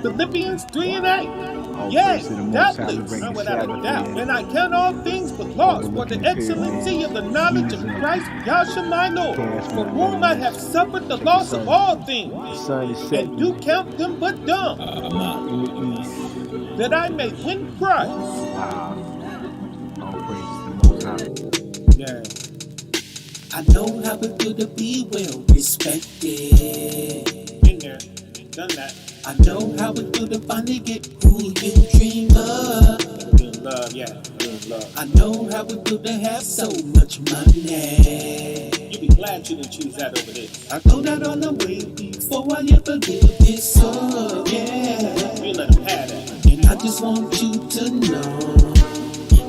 Philippians 3 and 8. All praise Yea, to the Most High. doubtless, We bring the without a Sabbath doubt. in. And I count all things but loss for the Overlooking the excellency of pyramids, the knowledge of Giza, Christ Yahshua my Lord, chaos for without whom I have lineage. suffered the Check the loss of sun. all things, The sun is and do setting count them but dung, in the east. that I may win Christ. Wow. All praise to the Most High. Yeah. I know how it feel to be well respected. Been there, done that. I know how it feel to finally get who you dream of. Being love, yeah, being love. I know how it feel to have so much money. You be glad you didn't choose that over this. I throw that all away before I ever give this up, yeah. We let them have that. And I just want you to know.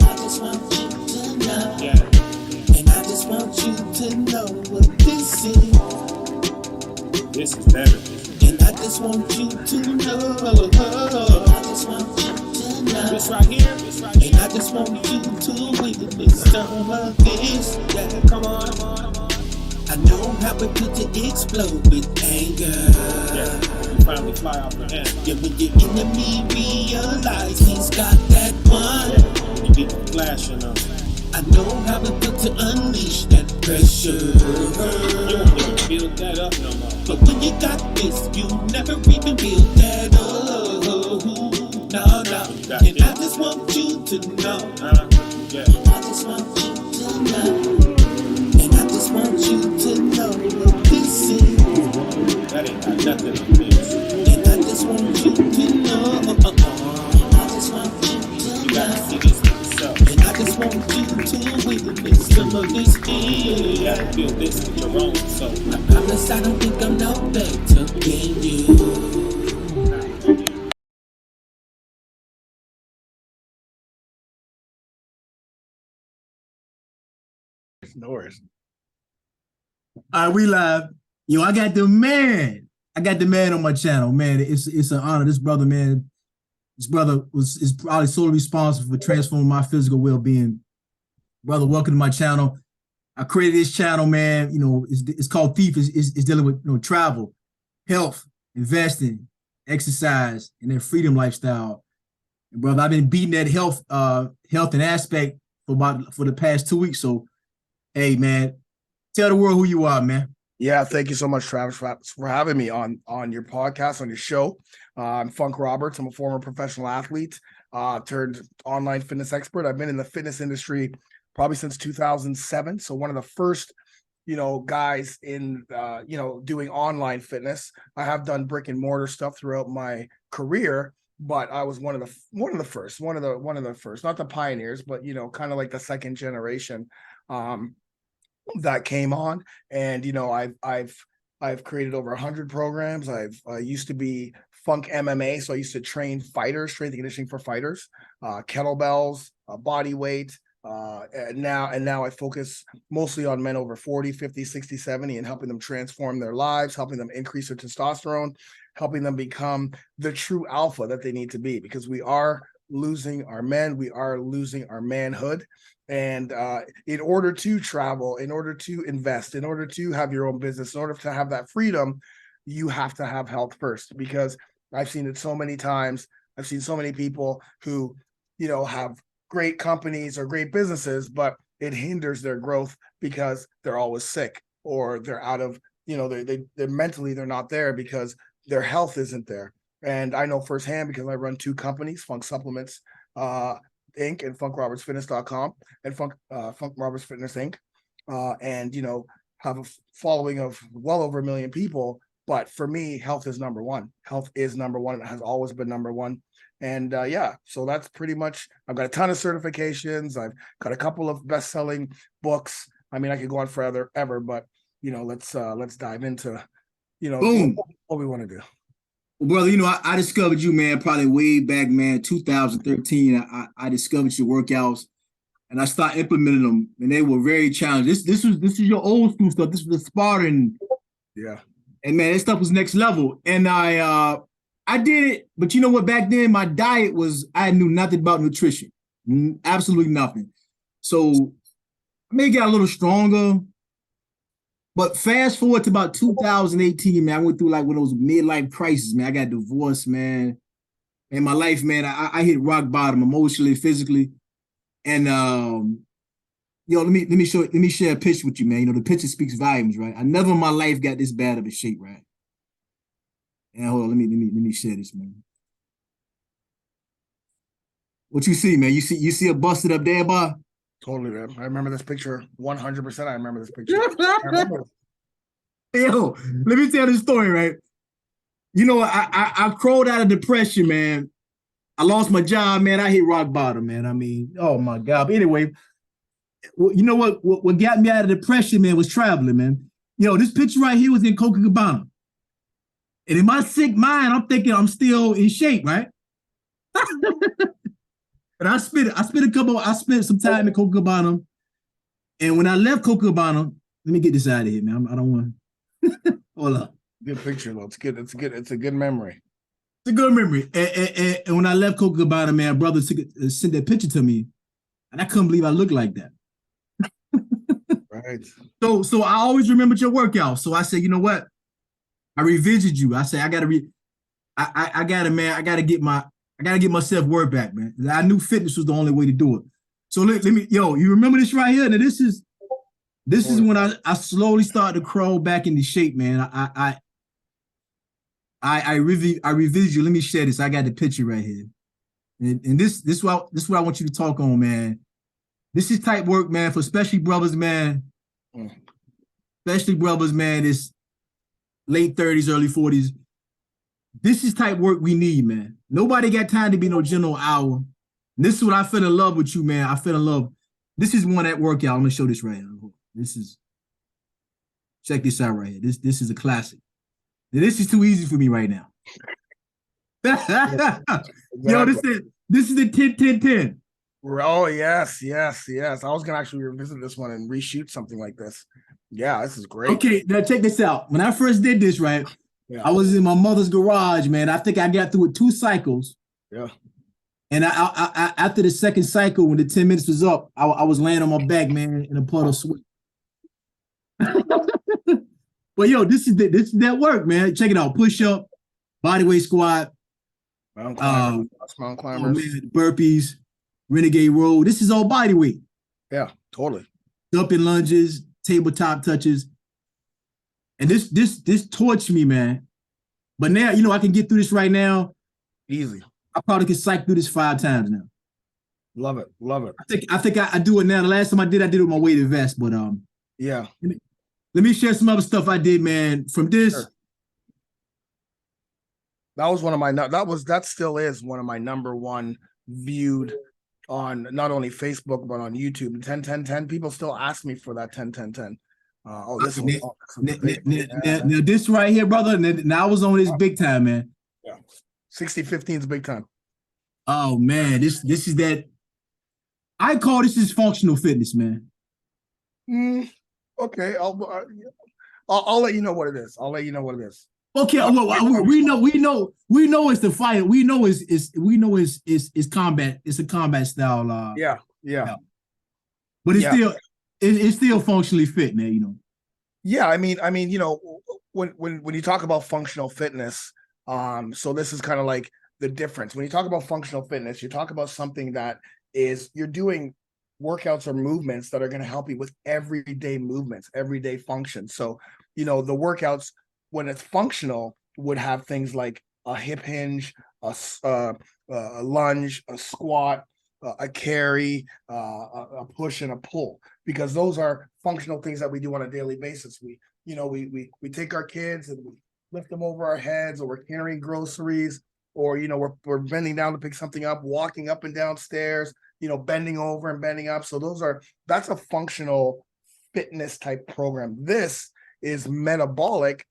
I just want you to know. Yeah. And I just want you to know what this is. This is better. And I just want you to know. I just want you to know. This right here, this right And here. I just want you to witness some of this. Yeah, come on, come on. I know how it feels to explode with anger. Yeah, you finally fly off the end. Yeah, when your enemy realize he's got that one. You get the flash in them. I know how it feels to unleash that pressure. You won't even build that up no more. But when you got this, you never even build that up. No, no. And I just want you to know. Yeah. I just want you to know. And I just want you to know what this is. That ain't got nothing to do. And I just want you to know. I just want you to You gotta know. see this for yourself. And I just want you to witness some of this You here. gotta feel this with your own soul. I promise I don't think I'm no better than you. No worries. All right, we live. Yo, I got the man. I got the man on my channel, man. It's an honor. This brother, man. This brother is probably solely responsible for transforming my physical well-being. Brother, welcome to my channel. I created this channel, man. You know, it's called T.I.E.F. It's dealing with travel, health, investing, exercise, and their freedom lifestyle. And brother, I've been beating that health and aspect for the past 2 weeks. So, hey, man, tell the world who you are, man. Yeah, thank you so much, Travis, for having me on your podcast, on your show. I'm Funk Roberts. I'm a former professional athlete, turned online fitness expert. I've been in the fitness industry probably since 2007. So one of the first, guys in, doing online fitness. I have done brick and mortar stuff throughout my career, but I was one of the first, not the pioneers, but kind of like the second generation. That came on, and I've created over 100 programs. I used to be Funk MMA, so I used to train fighters, strength and conditioning for fighters, kettlebells, body weight, and now I focus mostly on men over 40, 50, 60, 70 and helping them transform their lives, helping them increase their testosterone, helping them become the true alpha that they need to be, because we are losing our men, we are losing our manhood. And in order to travel, in order to invest, in order to have your own business, in order to have that freedom, you have to have health first, because I've seen it so many times. I've seen so many people who, have great companies or great businesses, but it hinders their growth because they're always sick, or they're out of, they're mentally, they're not there because their health isn't there. And I know firsthand, because I run two companies, Funk Supplements, Inc. and FunkRobertsFitness.com and Funk Roberts Fitness Inc. And have a following of well over 1 million people. But for me, health is number one. Health is number one. It has always been number one. And so that's pretty much. I've got a ton of certifications. I've got a couple of best-selling books. I mean, I could go on forever, but let's dive into Boom. what we want to do. Well, brother, I discovered you, man, probably way back, man, 2013. I discovered your workouts, and I started implementing them, and they were very challenging. This is your old school stuff. This was the Spartan. Yeah. And man, this stuff was next level. And I did it, but you know what? Back then, my diet was, I knew nothing about nutrition, absolutely nothing. So I may get a little stronger. But fast forward to about 2018, man, I went through like one of those midlife crises, man. I got divorced, man. in my life, man, I hit rock bottom emotionally, physically, and let me share a picture with you, man. You know, the picture speaks volumes, right? I never in my life got this bad of a shape, right? And hold on, let me share this, man. What you see, man? You see a busted up dad bar? Totally, man. I remember this picture 100%. I remember this picture. I remember. Yo, let me tell this story, right? You know, I crawled out of depression, man. I lost my job, man. I hit rock bottom, man. I mean, oh my God. But anyway, you know what got me out of depression, man, was traveling, man. Yo, this picture right here was in Copacabana. And in my sick mind, I'm thinking I'm still in shape, right? And I spent some time in Copacabana. And when I left Copacabana, let me get this out of here, man. I don't want to hold up. Good picture, though. It's good. It's good. It's a good memory. It's a good memory. And when I left Copacabana, man, brother sent that picture to me, and I couldn't believe I looked like that. Right. So I always remembered your workout. So I said, you know what? I revisited you. I said, I gotta get myself work back, man. I knew fitness was the only way to do it. So let me, you remember this right here? Now this is when I slowly started to crawl back into shape, man. I revisit you. Let me share this. I got the picture right here. And this what I want you to talk on, man. This is type work, man, for especially brothers, man. Especially brothers, man, it's late 30s, early 40s. This is type work we need, man. Nobody got time to be no general hour. And this is what I fell in love with you, man. I fell in love. This is one that workout. I'm gonna show this right here. Check this out right here. This is a classic. Now, this is too easy for me right now. Yo, this is the 10-10-10. Oh, yes. I was gonna actually revisit this one and reshoot something like this. Yeah, this is great. Okay, now check this out. When I first did this, right, I was in my mother's garage, man. I think I got through it 2 cycles. Yeah. And I after the second cycle, when the 10 minutes was up, I was laying on my back, man, in a puddle of sweat. But yo, this is that work, man. Check it out. Push up, bodyweight squat, Mountain climbers. Burpees, renegade row. This is all body weight. Yeah, totally. Jumping lunges, tabletop touches. And this torched me, man. But now, I can get through this right now. Easy. I probably can cycle through this 5 times now. Love it. I think I do it now. The last time I did it with my weighted vest. But yeah. Let me share some other stuff I did, man. From this. Sure. That still is one of my number one viewed on not only Facebook but on YouTube. 10-10-10. People still ask me for that 10-10-10. This one. Now this right here, brother. Now I was on this big time, man. Yeah. 60-15 is big time. Oh man, this is that. I call this functional fitness, man. Okay, I'll let you know what it is. Okay, we know it's the fight. We know it's combat. It's a combat style. Yeah. But it's still functionally fit, man. Yeah, I mean, when you talk about functional fitness, so this is kind of like the difference. When you talk about functional fitness, you talk about something that is you're doing workouts or movements that are going to help you with everyday movements, everyday functions. So, the workouts when it's functional would have things like a hip hinge, a lunge, a squat, a carry, a push and a pull, because those are functional things that we do on a daily basis. We take our kids and we lift them over our heads, or we're carrying groceries, or, we're bending down to pick something up, walking up and down stairs, bending over and bending up. So that's a functional fitness type program. This is metabolic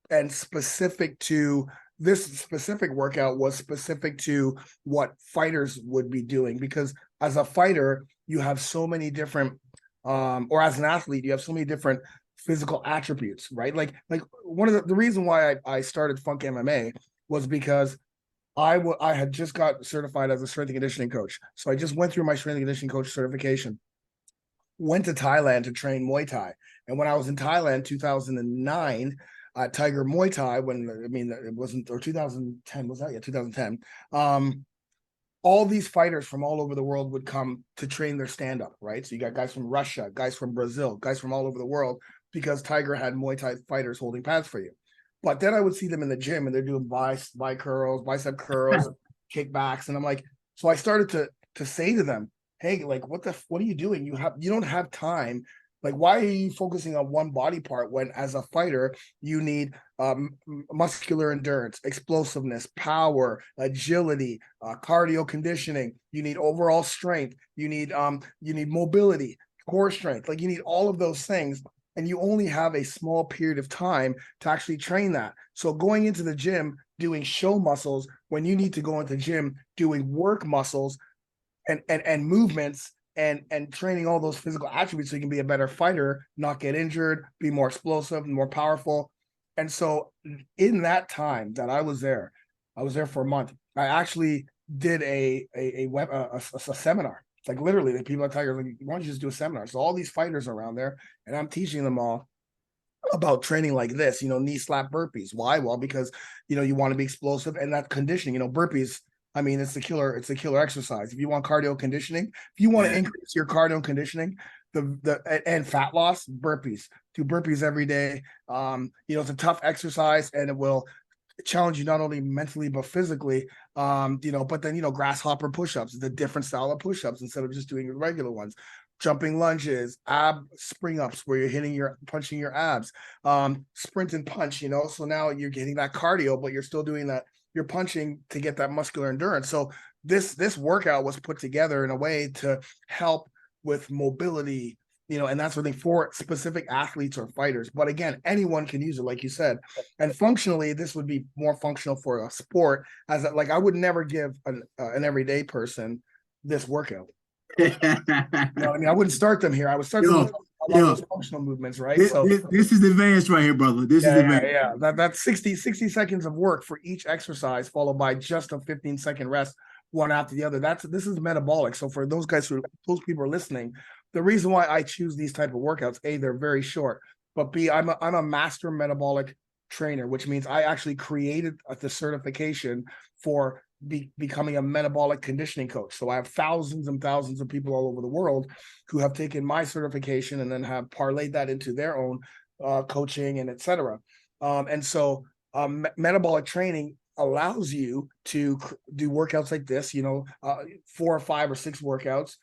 and specific to this specific workout was specific to what fighters would be doing, because as a fighter, you have so many different, or as an athlete, you have so many different physical attributes, right? Like one of the reason why I started Funk MMA was because I had just got certified as a strength and conditioning coach. So I just went through my strength and conditioning coach certification, went to Thailand to train Muay Thai. And when I was in Thailand, 2009, Tiger Muay Thai, when I mean it wasn't, or 2010 was that? Yeah, 2010. All these fighters from all over the world would come to train their stand-up, right? So you got guys from Russia, guys from Brazil, guys from all over the world, because Tiger had Muay Thai fighters holding pads for you. But then I would see them in the gym and they're doing bicep curls, kickbacks, and I'm like, so I started to say to them, hey, like, what are you doing? You don't have time. Like, why are you focusing on one body part when, as a fighter, you need muscular endurance, explosiveness, power, agility, cardio conditioning. You need overall strength. You need mobility, core strength. Like, you need all of those things, and you only have a small period of time to actually train that. So going into the gym doing show muscles when you need to go into the gym doing work muscles and movements and training all those physical attributes so you can be a better fighter, not get injured, be more explosive and more powerful. And so in that time that I was there for a month. I actually did a seminar. It's like literally the people at Tiger like, why don't you just do a seminar? So all these fighters around there, and I'm teaching them all about training like this, knee slap burpees. Why? Well, because you want to be explosive, and that conditioning, burpees. I mean, it's a killer exercise. If you want cardio conditioning, if you want to increase your cardio conditioning, and fat loss, burpees. Do burpees every day. It's a tough exercise, and it will challenge you not only mentally but physically. But then grasshopper push-ups is a different style of push-ups instead of just doing the regular ones. Jumping lunges, ab spring ups where you're punching your abs, sprint and punch, so now you're getting that cardio, but you're still doing that. You're punching to get that muscular endurance. So this workout was put together in a way to help with mobility, and that's really for specific athletes or fighters. But again, anyone can use it, like you said. And functionally, this would be more functional for a sport. I would never give an everyday person this workout. I wouldn't start them here. I would start them with those functional movements, right? This is advanced right here, brother. This is advanced. Yeah. That's 60 seconds of work for each exercise, followed by just a 15-second rest, one after the other. This is metabolic. So for those people are listening, the reason why I choose these type of workouts, A, they're very short, but B, I'm a master metabolic trainer, which means I actually created the certification for becoming a metabolic conditioning coach. So I have thousands and thousands of people all over the world who have taken my certification and then have parlayed that into their own coaching and etc. Metabolic training allows you to do workouts like this, 4 or 5 or 6 workouts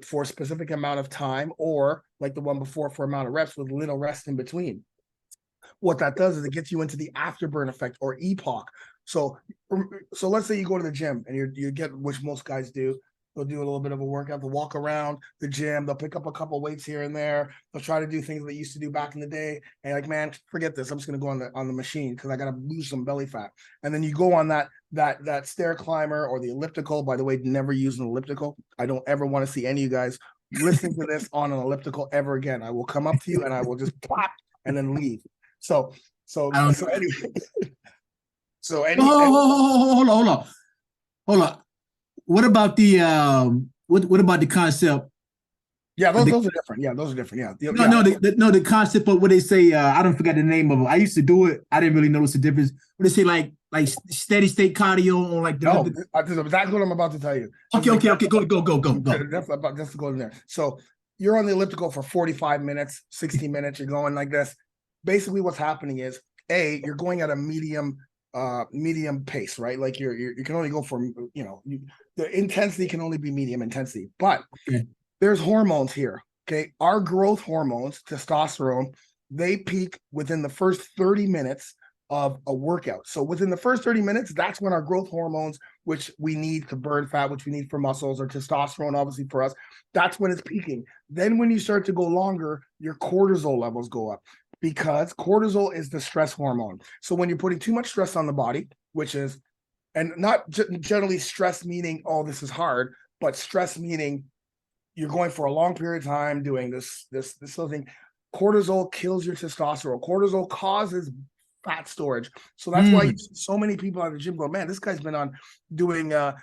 for a specific amount of time, or like the one before, for amount of reps with little rest in between. What that does is it gets you into the afterburn effect, or EPOC. So let's say you go to the gym and you get, which most guys do. They'll do a little bit of a workout. They'll walk around the gym. They'll pick up a couple weights here and there. They'll try to do things they used to do back in the day. And like, man, forget this. I'm just going to go on the machine because I got to lose some belly fat. And then you go on that stair climber or the elliptical. By the way, never use an elliptical. I don't ever want to see any of you guys listening to this on an elliptical ever again. I will come up to you and I will just plop and then leave. So anyway. Hold on. What about the what about the concept? Yeah, those are different. Yeah, those are different. Yeah. The concept of what they say. I don't forget the name of it. I used to do it. I didn't really notice the difference. What they say, like steady state cardio on like the. No, that's what I'm about to tell you. Okay. Go. That's about just to go in there. So you're on the elliptical for 45 minutes, 60 minutes. You're going like this. Basically, what's happening is you're going at a medium pace, right? Like you can only go for the intensity can only be medium intensity, but there's hormones here. Okay, our growth hormones, testosterone, they peak within the first 30 minutes of a workout. So within the first 30 minutes, that's when our growth hormones, which we need to burn fat, which we need for muscles, or testosterone, obviously for us, that's when it's peaking. Then when you start to go longer, your cortisol levels go up, because cortisol is the stress hormone. So when you're putting too much stress on the body, which is, and not generally stress meaning, oh, this is hard, but stress meaning you're going for a long period of time doing this sort of thing. Cortisol kills your testosterone. Cortisol causes fat storage. So that's why you see so many people at the gym go, man, this guy's been on doing the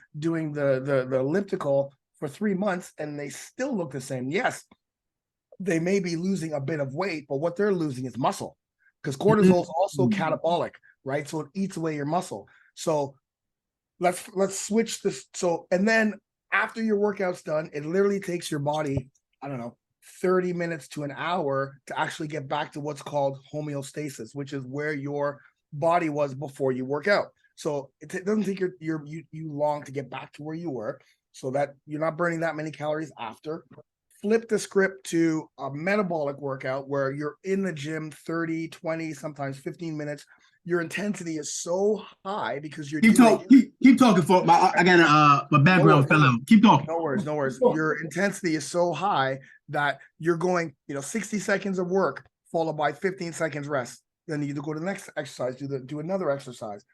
elliptical for 3 months and they still look the same. Yes, they may be losing a bit of weight, but what they're losing is muscle. because cortisol is also catabolic, right? So it eats away your muscle. So let's switch this. So, and then after your workout's done, it literally takes your body, I don't know, 30 minutes to an hour to actually get back to what's called homeostasis, which is where your body was before you work out. So it doesn't take you long to get back to where you were, so that you're not burning that many calories after. Flip the script to a metabolic workout where you're in the gym 30, 20, sometimes 15 minutes. Your intensity is so high because you're doing. Keep talking, for I got my background fell out. Keep talking. No worries, no worries. Your intensity is so high that you're going, 60 seconds of work followed by 15 seconds rest. Then you go to the next exercise, do another exercise.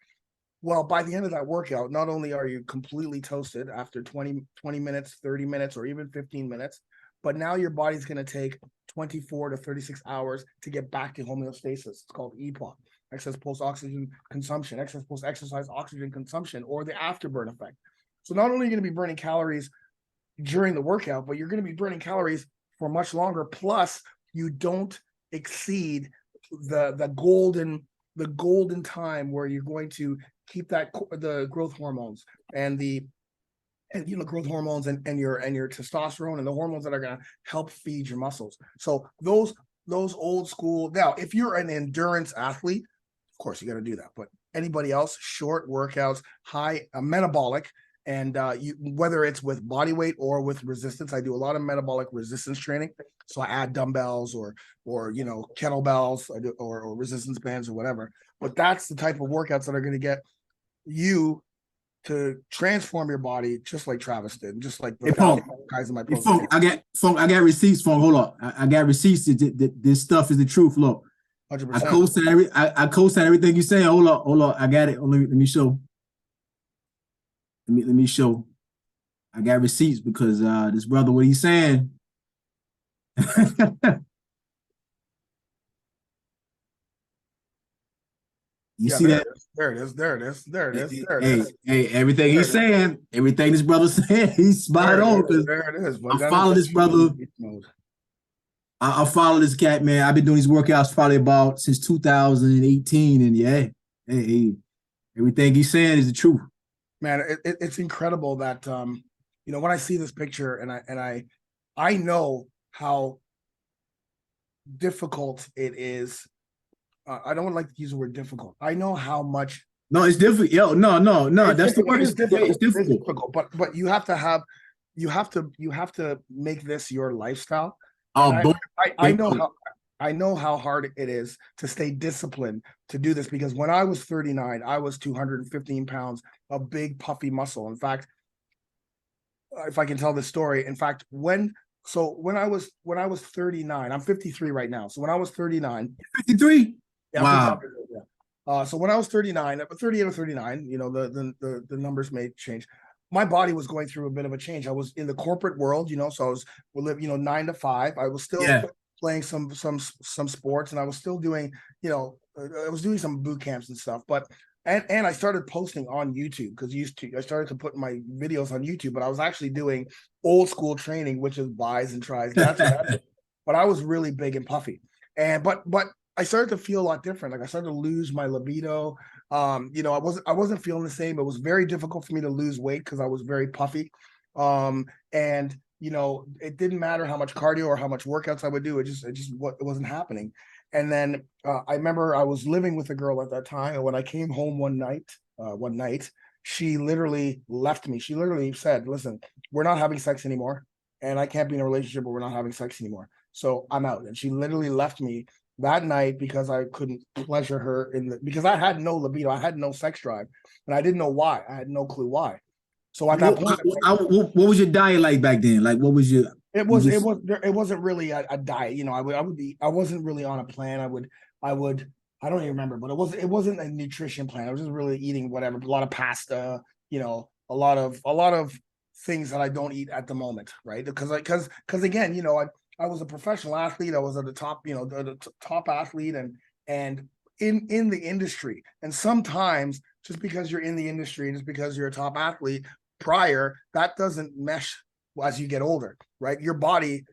Well, by the end of that workout, not only are you completely toasted after 20 minutes, 30 minutes, or even 15 minutes, but now your body's going to take 24 to 36 hours to get back to homeostasis. It's called EPOC, excess post-oxygen consumption, excess post-exercise oxygen consumption, or the afterburn effect. So not only are you going to be burning calories during the workout, but you're going to be burning calories for much longer. Plus, you don't exceed the golden time where you're going to keep the growth hormones and growth hormones and your testosterone and the hormones that are going to help feed your muscles. So those old school. Now, if you're an endurance athlete, of course you got to do that. But anybody else, short workouts, high metabolic, and whether it's with body weight or with resistance, I do a lot of metabolic resistance training. So I add dumbbells or kettlebells, or resistance bands or whatever. But that's the type of workouts that are going to get you to transform your body, just like Travis did, just like the guys in my program. I got receipts, Funk. Hold up, I got receipts. This stuff is the truth. Look, 100%. I co-sign everything you say. Hold up, I got it. Let me show. Let me show. I got receipts because this brother, what he's saying. See that? There it is. Hey, everything he's saying, everything this brother saying, he's spot on. There it is. I follow this brother. I follow this cat, man. I've been doing these workouts probably about since 2018, and hey, everything he's saying is the truth. Man, it's incredible that when I see this picture and I know how difficult it is. I don't like to use the word difficult. I know how much. No, it's difficult. Yo, no. That's the word. It's difficult. But you have to make this your lifestyle. I know how hard it is to stay disciplined to do this, because when I was 39, I was 215 pounds of big puffy muscle. In fact, if I can tell this story, when I was 39, I'm 53 right now. So when I was 39, 53. Yeah, wow. So when I was 39, 38 or 39, the numbers may change. My body was going through a bit of a change. I was in the corporate world, so I was 9 to 5. I was still playing some sports, and I was still doing, I was doing some boot camps and stuff. But and I started posting on YouTube, because I started to put my videos on YouTube, but I was actually doing old school training, which is buys and tries. But I was really big and puffy, but I started to feel a lot different. Like I started to lose my libido. I wasn't feeling the same. It was very difficult for me to lose weight because I was very puffy. And it didn't matter how much cardio or how much workouts I would do. It wasn't happening. And then I remember I was living with a girl at that time, and when I came home one night, she literally left me. She literally said, "Listen, we're not having sex anymore, and I can't be in a relationship where we're not having sex anymore. So I'm out." And she literally left me that night because I couldn't pleasure her because I had no libido, I had no sex drive, and I didn't know why. I had no clue why. So at that point, what was your diet like back then? Like, what was your? It wasn't really a diet. I wasn't really on a plan. I don't even remember, but it wasn't a nutrition plan. I was just really eating whatever, a lot of pasta, a lot of things that I don't eat at the moment, right? Because again, I was a professional athlete. I was at the top, the top athlete, and in the industry. And sometimes just because you're in the industry and just because you're a top athlete prior, that doesn't mesh as you get older, right? Your body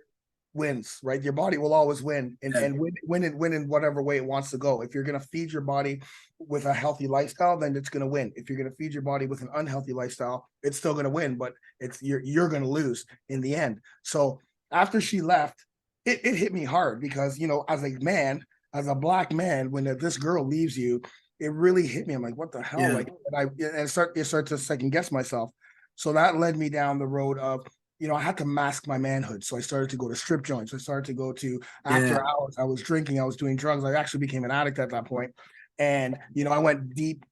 wins, right? Your body will always win and win in whatever way it wants to go. If you're going to feed your body with a healthy lifestyle, then it's going to win. If you're going to feed your body with an unhealthy lifestyle, it's still going to win, but you're going to lose in the end. So after she left, it hit me hard because, you know, as a man, as a black man, when this girl leaves you, it really hit me. I'm like, what the hell? Yeah. Like, and start to second guess myself. So that led me down the road of, you know, I had to mask my manhood. So I started to go to strip joints. I started to go to after hours. I was drinking. I was doing drugs. I actually became an addict at that point. And, you know, I went deep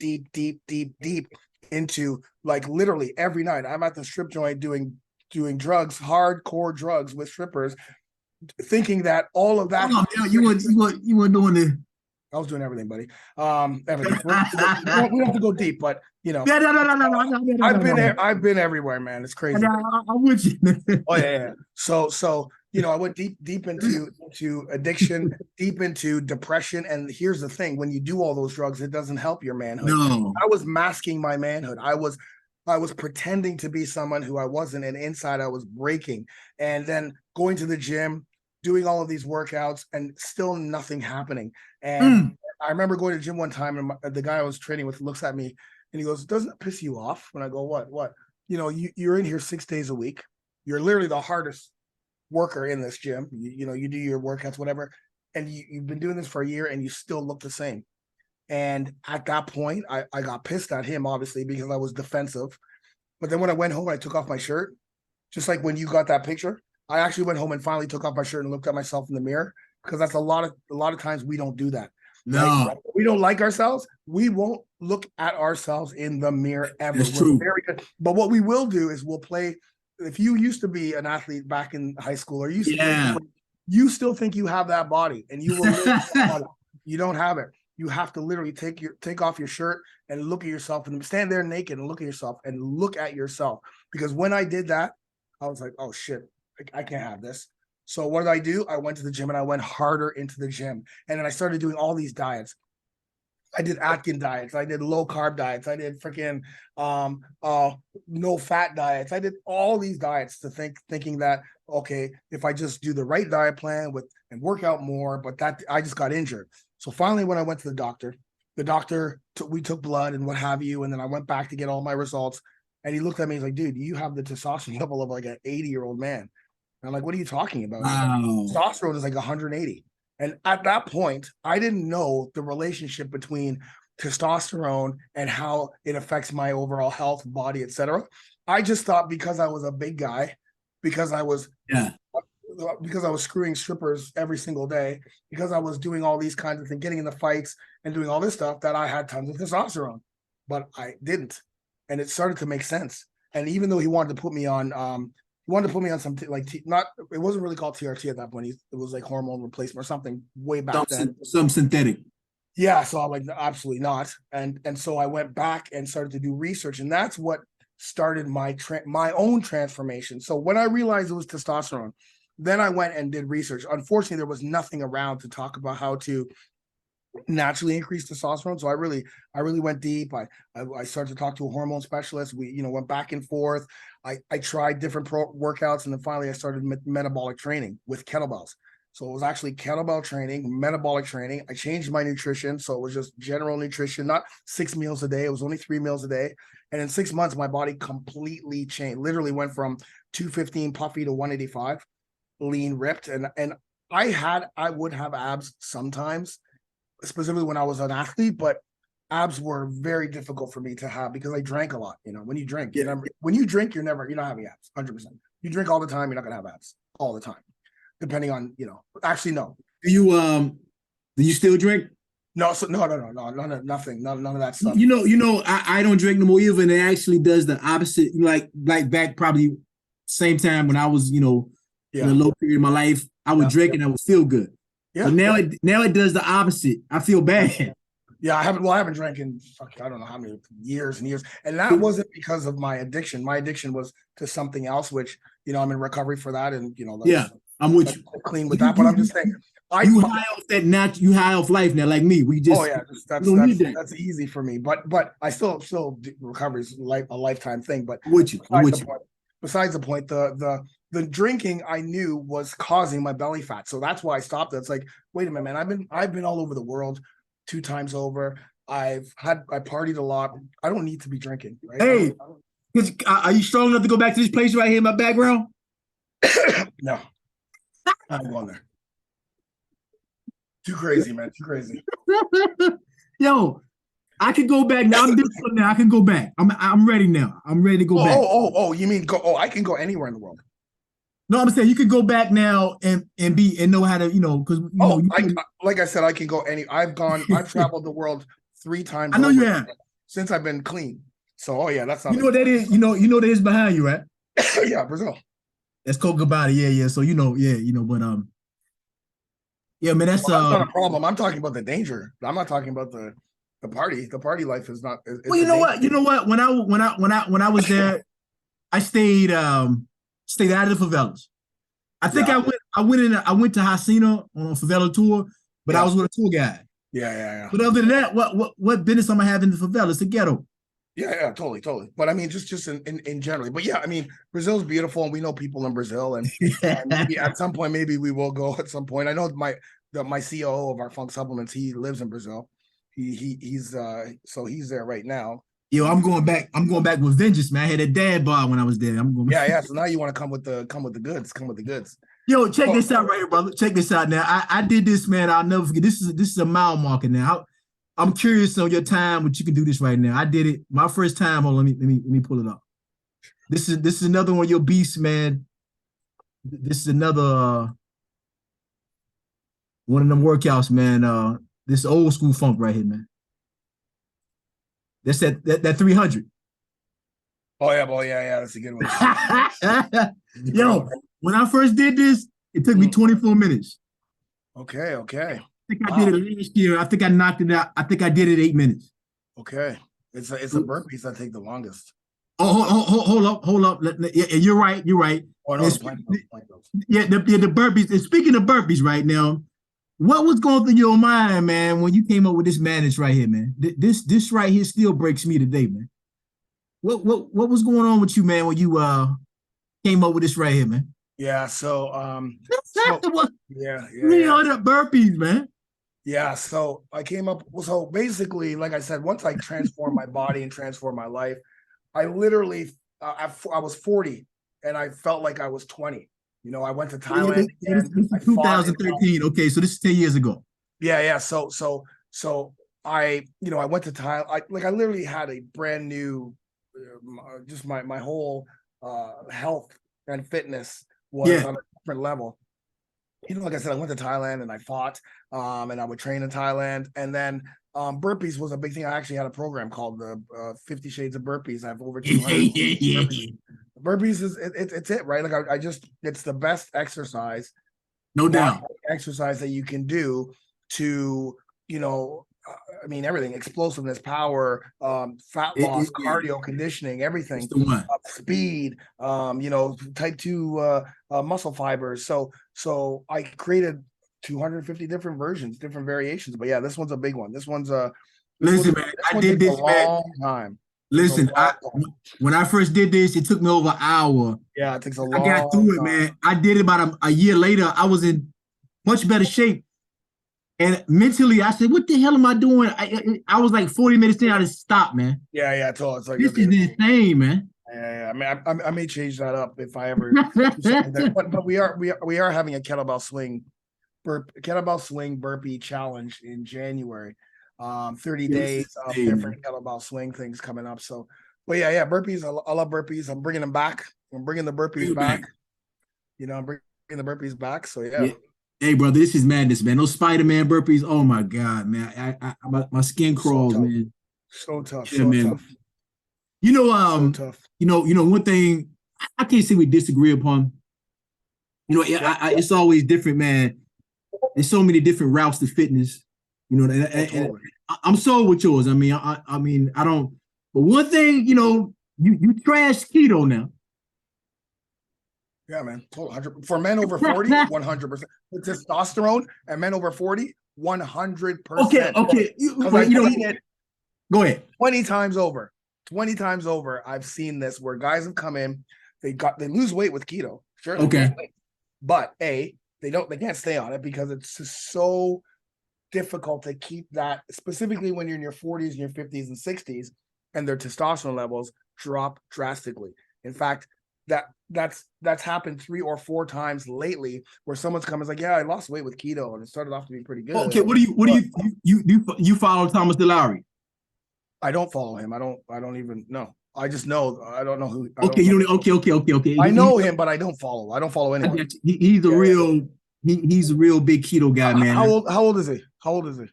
into like literally every night. I'm at the strip joint doing drugs, hardcore drugs with strippers, thinking that all of that. You weren't doing the. I was doing everything, buddy. Everything. We don't have to go deep, but you know, I've been everywhere, man. It's crazy. I'm with you. Oh yeah. So you know, I went deep into addiction, deep into depression. And here's the thing: when you do all those drugs, it doesn't help your manhood. No. I was masking my manhood. I was pretending to be someone who I wasn't, and inside I was breaking. And then going to the gym, doing all of these workouts, and still nothing happening. And I remember going to the gym one time, and the guy I was training with looks at me and he goes, "Doesn't it piss you off?" When I go, "What? You know, you're in here 6 days a week. You're literally the hardest worker in this gym. You know, you do your workouts, whatever, and you've been doing this for a year, and you still look the same." And at that point, I got pissed at him, obviously, because I was defensive. But then when I went home, I took off my shirt, just like when you got that picture. I actually went home and finally took off my shirt and looked at myself in the mirror, because that's a lot of times we don't do that. No, right? We don't like ourselves. We won't look at ourselves in the mirror ever. That's true. Very good. But what we will do is we'll play. If you used to be an athlete back in high school, or used to play, you still think you have that body, and you will. You don't have it. You have to literally take off your shirt and look at yourself, and stand there naked and look at yourself and look at yourself. Because when I did that, I was like, oh shit, I can't have this. So what did I do? I went to the gym and I went harder into the gym. And then I started doing all these diets. I did Atkins diets. I did low carb diets. I did freaking no fat diets. I did all these diets thinking that, okay, if I just do the right diet plan and work out more, but that I just got injured. So finally, when I went to the doctor, we took blood and what have you. And then I went back to get all my results. And he looked at me, he's like, dude, you have the testosterone level of like an 80-year-old man. And I'm like, what are you talking about? Wow. Testosterone is like 180. And at that point, I didn't know the relationship between testosterone and how it affects my overall health, body, etc. I just thought because I was a big guy, because I was screwing strippers every single day, because I was doing all these kinds of things, getting in the fights and doing all this stuff, that I had tons of testosterone. But I didn't. And it started to make sense. And even though he wanted to put me on some it wasn't really called TRT at that point. It was like hormone replacement or something way back then. Some synthetic. Yeah, so I'm like, absolutely not. And so I went back and started to do research, and that's what started my own transformation. So when I realized it was testosterone, then I went and did research. Unfortunately, there was nothing around to talk about how to naturally increase testosterone. So I really went deep. I started to talk to a hormone specialist. We, went back and forth. I tried different workouts, and then finally I started metabolic training with kettlebells. So it was actually kettlebell training, metabolic training. I changed my nutrition. So it was just general nutrition, not 6 meals a day. It was only 3 meals a day. And in 6 months, my body completely changed, literally went from 215 puffy to 185 lean, ripped. And I would have abs sometimes, specifically when I was an athlete, but abs were very difficult for me to have because I drank a lot. When you drink, you're not having abs 100%. You drink all the time, you're not going to have abs all the time. Depending on, actually, no. Do you still drink? No, nothing, none of that stuff. I don't drink no more either, and it actually does the opposite. Like back probably same time when I was, in a low period of my life, I would drink and I would feel good. Yeah. But now it does the opposite. I feel bad. Yeah, I haven't drank in I don't know how many years and years. And that wasn't because of my addiction. My addiction was to something else, which, I'm in recovery for that. And, I'm with you. Clean with that. But I'm just saying, you high off life now, like me. We just that's easy for me. But I still recovery is like a lifetime thing. But I'm with you. Besides the point, the the drinking I knew was causing my belly fat. So that's why I stopped it. It's like, wait a minute, man. I've been all over the world 2 times over. I partied a lot. I don't need to be drinking, right? Hey, are you strong enough to go back to this place right here in my background? No, I'm going there. Too crazy, man. Too crazy. Yo, I can go back now. I'm different now. I can go back. I'm ready now. I'm ready to go back. Oh, you mean go? Oh, I can go anywhere in the world. No, I'm saying you could go back now and know how to, because like I said, I can go I've traveled the world 3 times. I know you have since I've been clean. So that's not. You know what that is. You know that is behind you, right? Yeah, Brazil. That's Copacabana. Yeah. So but yeah, man, that's not a problem. I'm talking about the danger. I'm not talking about the party. The party life is not. Well, you know what? You know what? When I was there, I stayed out of the favelas. I think I went to Hasina on a favela tour, but I was with a tour guide. Yeah. But other than that, what business am I having in the favela? It's the ghetto. Yeah, totally. But I mean, just in general. But yeah, I mean, Brazil's beautiful, and we know people in Brazil, and maybe at some point, maybe we will go at some point. I know my COO of our Funk Supplements, he lives in Brazil. He's there right now. Yo, I'm going back with vengeance, man. I had a dad bar when I was there. I'm going. Yeah. So now you want to come with the goods. Come with the goods. Yo, check this out right here, brother. Check this out now. I did this, man. I'll never forget. This is a mile marker now. I'm curious on your time, but you can do this right now. I did it my first time. Hold on, let me pull it up. This is another one of your beasts, man. This is another one of them workouts, man. This old school funk right here, man. That's that 300. Oh yeah, that's a good one. Yo, when I first did this, it took me 24 minutes. Okay. I think I did it last year. I think I knocked it out. I think I did it 8 minutes. Okay. It's a burpees that take the longest. Oh, hold up. Yeah, you're right. Oh, no, the burpees. And speaking of burpees right now, what was going through your mind, man, when you came up with this madness right here, man? This right here still breaks me today, man. What was going on with you, man, when you came up with this right here, man? Yeah, so 300 burpees, man. Yeah, so I came up. So basically, like I said, once I transformed my body and transformed my life, I literally I was 40 and I felt like I was 20. I went to Thailand. This is 2013. Okay, so this is 10 years ago. Yeah. So I went to Thailand. I literally had a brand new, just my whole health and fitness was on a different level. Like I said, I went to Thailand and I fought, and I would train in Thailand. And then burpees was a big thing. I actually had a program called the 50 Shades of Burpees. I have over 200 burpees. Burpees is it's it, right? Like it's the best exercise, no doubt, exercise that you can do to everything: explosiveness, power, fat loss, cardio, conditioning, everything, speed, type 2 muscle fibers. So I created 250 different versions, different variations. But yeah, this one's a big one. This one's a I did this, man. Time. Listen, when I first did this, it took me over an hour. Yeah, it takes a long I got through it, man. I did it about a year later. I was in much better shape. And mentally, I said, what the hell am I doing? I was like 40 minutes in, I just stopped, man. Yeah, totally. It's like, this is insane, man. Yeah. I mean, I may change that up if I ever do something like that. But we are having a kettlebell swing burpee challenge in January. 30 days of different kettlebell swing things coming up. So, but yeah, burpees. I love burpees. I'm bringing them back. I'm bringing the burpees back. I'm bringing the burpees back. So yeah. Hey, brother, this is madness, man. Those Spider-Man burpees. Oh my God, man. My skin crawls, man. So tough. Yeah, so man. Tough. So tough. One thing I can't say we disagree upon. It's always different, man. There's so many different routes to fitness. And I'm sold with yours. I mean, I don't. But one thing, you trash keto now. Yeah, man. 100 for men over 40, 100%. With testosterone and men over 40, 100%. Okay. Go ahead. 20 times over. I've seen this where guys have come in, they lose weight with keto, Sure, they Okay. lose weight. But they can't stay on it because it's just so difficult to keep that, specifically when you're in your 40s and your 50s and 60s, and their testosterone levels drop drastically. In fact, that's happened 3 or 4 times lately, where someone's come is like, yeah, I lost weight with keto, and it started off to be pretty good. Okay, what do you follow Thomas DeLaury? I don't follow him. I don't even know. I just know. I don't know who. Okay, you don't. Okay. I know him, but I don't follow. I don't follow anyone. He's a he's a real big keto guy, man. How old is he? How old is he?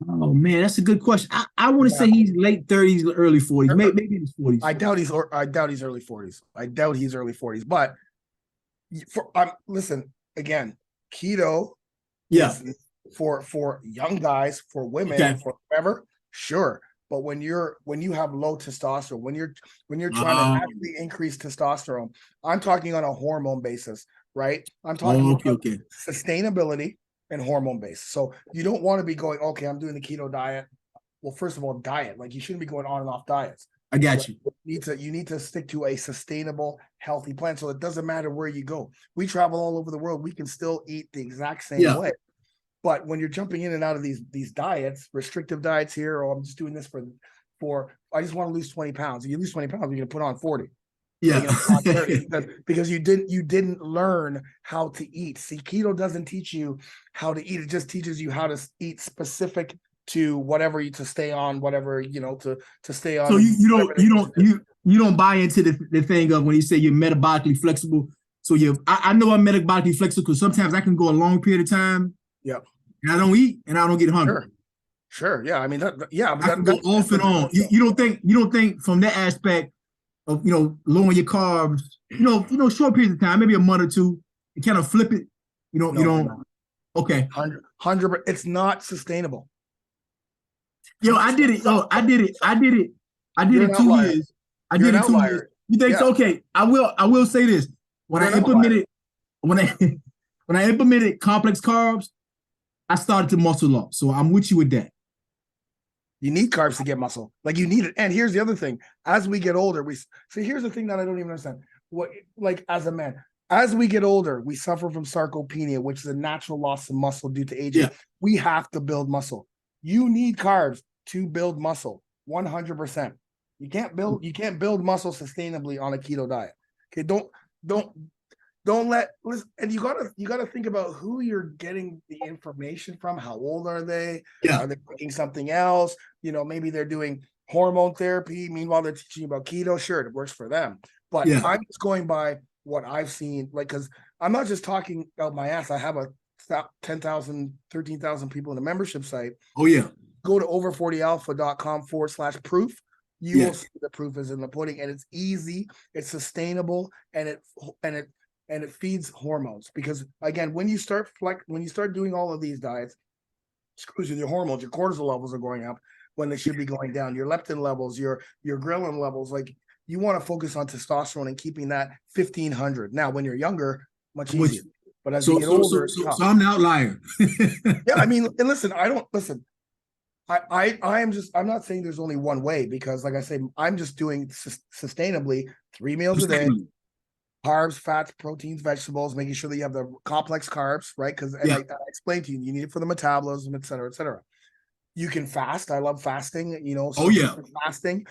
Oh man, that's a good question. I want to say he's late 30s, early 40s, maybe in his 40s. I doubt he's early 40s. I doubt he's early 40s. But listen again, keto, is for young guys, for women, for whoever, sure. But when you have low testosterone, when you're trying to actually increase testosterone, I'm talking on a hormone basis, right? I'm talking about sustainability and hormone based. So you don't want to be going, okay, I'm doing the keto diet. Well, first of all, diet, like you shouldn't be going on and off diets. I got you. You need to stick to a sustainable, healthy plan. So it doesn't matter where you go. We travel all over the world. We can still eat the exact same way. But when you're jumping in and out of these diets, restrictive diets here, or I'm just doing this for I just want to lose 20 pounds. If you lose 20 pounds, you're going to put on 40. Yeah. Because you didn't learn how to eat. See, keto doesn't teach you how to eat. It just teaches you how to eat specific to whatever to stay on, whatever, to stay on. So you don't buy into the thing of when you say you're metabolically flexible. So I know I'm metabolically flexible because sometimes I can go a long period of time. Yeah. And I don't eat and I don't get hungry. Sure. Yeah. I mean, I can go off and on. You don't think from that aspect of lowering your carbs, short periods of time, maybe a month or two, and kind of flip it. Okay. 100%. It's not sustainable. I did it. I did it 2 years. I did it 2 years. You think so? Okay. I will say this. When I implemented complex carbs, I started to muscle up. So I'm with you with that. You need carbs to get muscle. Like you need it. And here's the other thing. As we get older, here's the thing that I don't even understand. As a man, as we get older, we suffer from sarcopenia, which is a natural loss of muscle due to aging. Yeah. We have to build muscle. You need carbs to build muscle. 100%. You can't build muscle sustainably on a keto diet. Okay. Don't listen, and you gotta think about who you're getting the information from. How old are they? Yeah. Are they taking something else? Maybe they're doing hormone therapy. Meanwhile, they're teaching you about keto. Sure, it works for them. But I'm just going by what I've seen, because I'm not just talking out my ass. I have a 10,000, 13,000 people in a membership site. Oh yeah. Go to over40alpha.com/proof. You will see the proof is in the pudding, and it's easy, it's sustainable, and it feeds hormones. Because again, when you start doing all of these diets, screws with your hormones, your cortisol levels are going up when they should be going down. Your leptin levels, your ghrelin levels, like you want to focus on testosterone and keeping that 1500. Now, when you're younger, much easier. But as you get older, so I'm an outlier. Yeah, I mean, and listen, I'm not saying there's only one way, because like I say, I'm just doing sustainably 3 meals a day. Carbs, fats, proteins, vegetables, making sure that you have the complex carbs, right? Because I explained to you, you need it for the metabolism, et cetera, et cetera. You can fast. I love fasting, fasting,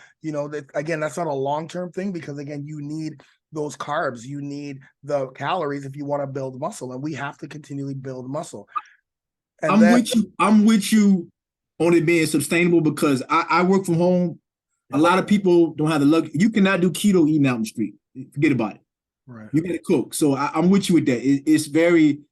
again, that's not a long-term thing, because again, you need those carbs, you need the calories if you want to build muscle, and we have to continually build muscle. And I'm with you on it being sustainable, because I work from home. A lot of people don't have the luxury. You cannot do keto eating out in the street. Forget about it. Right. You gotta cook. So I'm with you with that. It's very,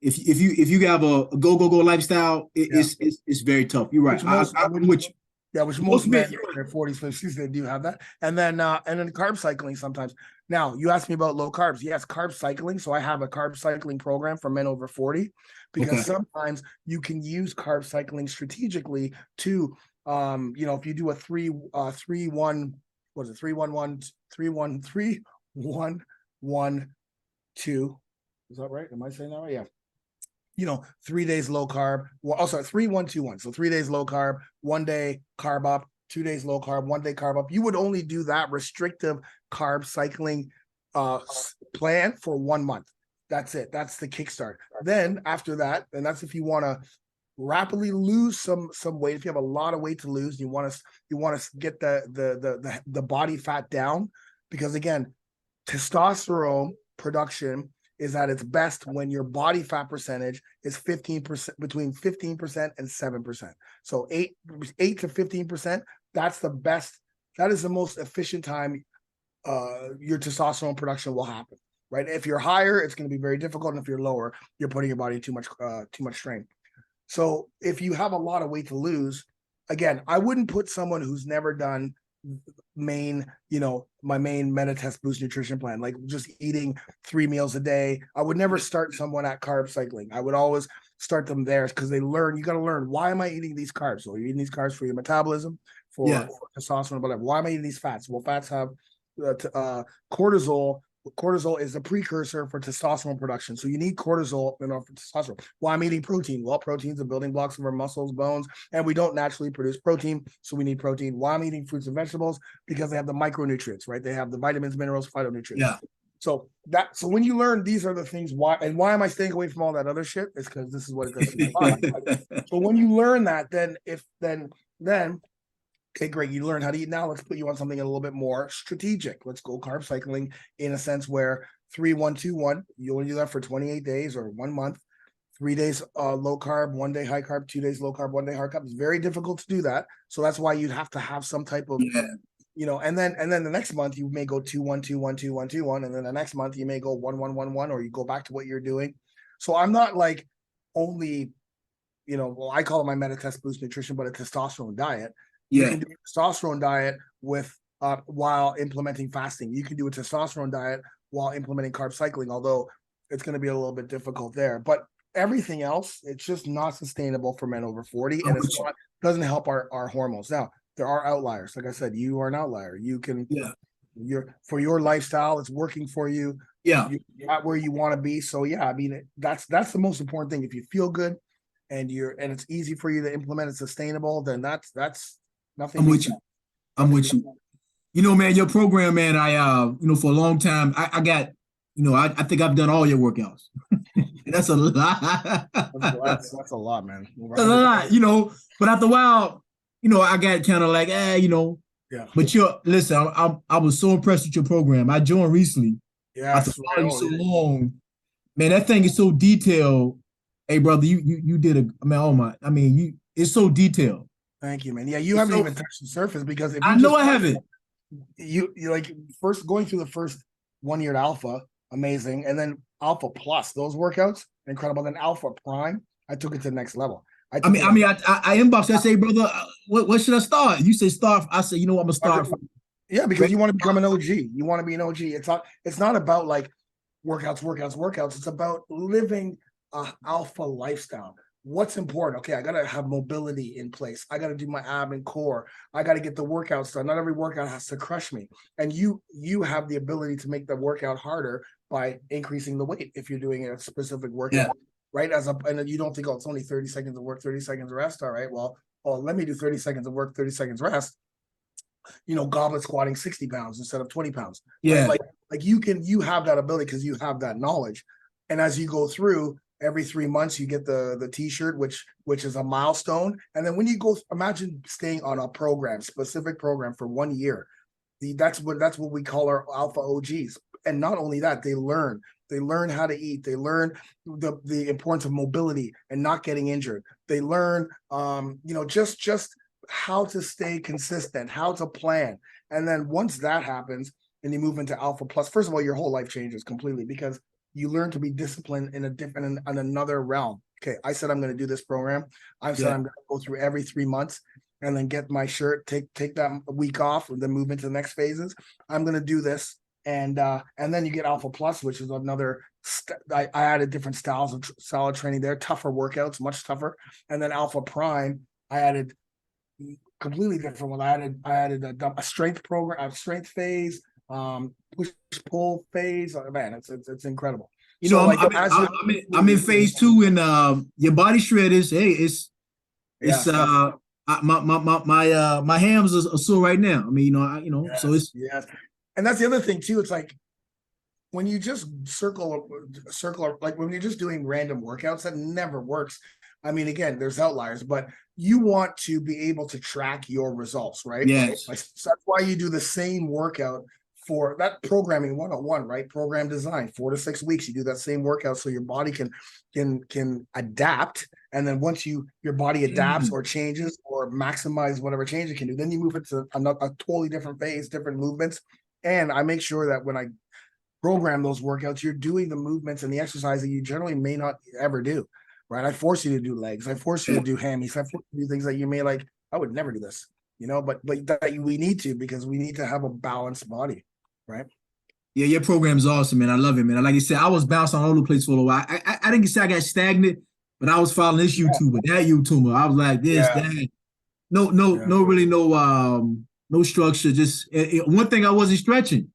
if you have a go lifestyle, it's very tough. You're right. I'm with you. Yeah, which most men in their 40s, 50s, they do have that. And then carb cycling sometimes. Now, you asked me about low carbs. Yes, carb cycling. So I have a carb cycling program for men over 40, because sometimes you can use carb cycling strategically to, if you do a 3-1, what is it? 3-1-1, 3-1-3-1-1-2. Is that right? Am I saying that right? Yeah. 3 days low carb. Well, also 3-1-2-1. So 3 days low carb, 1 day carb up, 2 days low carb, 1 day carb up. You would only do that restrictive carb cycling plan for 1 month. That's it. That's the kickstart. Then after that, and that's if you want to rapidly lose some weight. If you have a lot of weight to lose, you want to get the body fat down, because again, testosterone production is at its best when your body fat percentage is 15%, between 15% and 7%. So 8 to 15%, that's the best. That is the most efficient time your testosterone production will happen, right? If you're higher, it's going to be very difficult, and if you're lower, you're putting your body too much strain. So if you have a lot of weight to lose, again, I wouldn't put someone who's never done my main Meta-Test Boost nutrition plan, like just eating 3 meals a day. I would never start someone at carb cycling. I would always start them there, because you got to learn, why am I eating these carbs? So you're eating these carbs for your metabolism, for testosterone, whatever. Why am I eating these fats? Well, fats have cortisol. Cortisol is a precursor for testosterone production. So you need cortisol in order for testosterone. Why I'm eating protein? Well, protein's the building blocks of our muscles, bones, and we don't naturally produce protein, so we need protein. Why I'm eating fruits and vegetables? Because they have the micronutrients, right? They have the vitamins, minerals, phytonutrients. Yeah. So when you learn these are the things, why am I staying away from all that other shit? It's because this is what it does to my body. So when you learn that, then okay, great. You learn how to eat. Now let's put you on something a little bit more strategic. Let's go carb cycling in a sense where 3-1-2-1. You only do that for 28 days or 1 month. 3 days low carb, 1 day high carb, 2 days low carb, 1 day high carb. It's very difficult to do that. So that's why you'd have to have some type of, and then the next month you may go 2-1-2-1-2-1-2-1, and then the next month you may go 1-1-1-1, or you go back to what you're doing. So I'm not like only, I call it my Meta-Test Boost nutrition, but a testosterone diet. You can do a testosterone diet with while implementing fasting. You can do a testosterone diet while implementing carb cycling, although it's going to be a little bit difficult there. But everything else, it's just not sustainable for men over 40, and it doesn't help our hormones. Now, there are outliers. Like I said, you are an outlier. You can, for your lifestyle, it's working for you. Yeah, you're not where you want to be. So yeah, I mean, that's the most important thing. If you feel good and it's easy for you to implement, it's sustainable, then that's nothing. I'm with you. I'm with you. Man, your program, man, I for a long time, I got, I think I've done all your workouts. That's a lot. That's a lot, man. That's a lot, but after a while, I got kind of like, yeah. But listen, I was so impressed with your program. I joined recently. Yeah. After following you so long, man, that thing is so detailed. Hey, brother, you did it's so detailed. Thank you, man. Yeah, you haven't even touched the surface, because if I know I haven't. You like first going through the first 1 year at Alpha, amazing, and then Alpha Plus, those workouts, incredible. Then Alpha Prime, I took it to the next level. I inboxed. I say, brother, what should I start? You say start. I say, I'm gonna start. Yeah, because you want to become an OG. You want to be an OG. It's not about like workouts. It's about living a alpha lifestyle. What's important? Okay, I gotta have mobility in place. I gotta do my ab and core. I gotta get the workouts done. Not every workout has to crush me. And you have the ability to make the workout harder by increasing the weight if you're doing a specific workout. Yeah. Right? And you don't think, it's only 30 seconds of work, 30 seconds of rest. All right, well, let me do 30 seconds of work, 30 seconds rest. Goblet squatting 60 pounds instead of 20 pounds. Yeah. Right? Like you have that ability because you have that knowledge. And as you go through, every 3 months you get the t-shirt, which is a milestone. And then when you go, imagine staying on a specific program for 1 year. That's what we call our alpha OGs. And not only that, they learn how to eat. They learn the importance of mobility and not getting injured. They learn, just how to stay consistent, how to plan. And then once that happens and you move into Alpha Plus, first of all, your whole life changes completely because you learn to be disciplined in another realm. Okay, I said I'm going to do this program. I said I'm going to go through every 3 months and then get my shirt, take that week off, and then move into the next phases. I'm going to do this. And then you get Alpha Plus, which is another. I added different styles of solid training there, tougher workouts, much tougher. And then Alpha Prime, I added completely different one. I added a strength program, a strength phase, push pull phase. Oh, man, it's incredible. I'm in phase 2, and your body shredders. Hey, my hams are sore right now. So it's And that's the other thing too. It's like when you just circle, like when you're just doing random workouts, that never works. I mean, again, there's outliers, but you want to be able to track your results, right? Yes. Like, so that's why you do the same workout for that programming 101, right? Program design, 4 to 6 weeks. You do that same workout so your body can adapt. And then once your body adapts or changes or maximize whatever change it can do, then you move it to a totally different phase, different movements. And I make sure that when I program those workouts, you're doing the movements and the exercise that you generally may not ever do, right? I force you to do legs. I force you to do hammies. I force you to do things that you may like, I would never do this, but we need to, because we need to have a balanced body, right? Yeah, your program is awesome, man. I love it, man. Like you said, I was bouncing all over the place for a while. I didn't say I got stagnant, but I was following this YouTuber, that YouTuber. I was like this, Yeah. that. No, really, no structure. Just one thing, I wasn't stretching.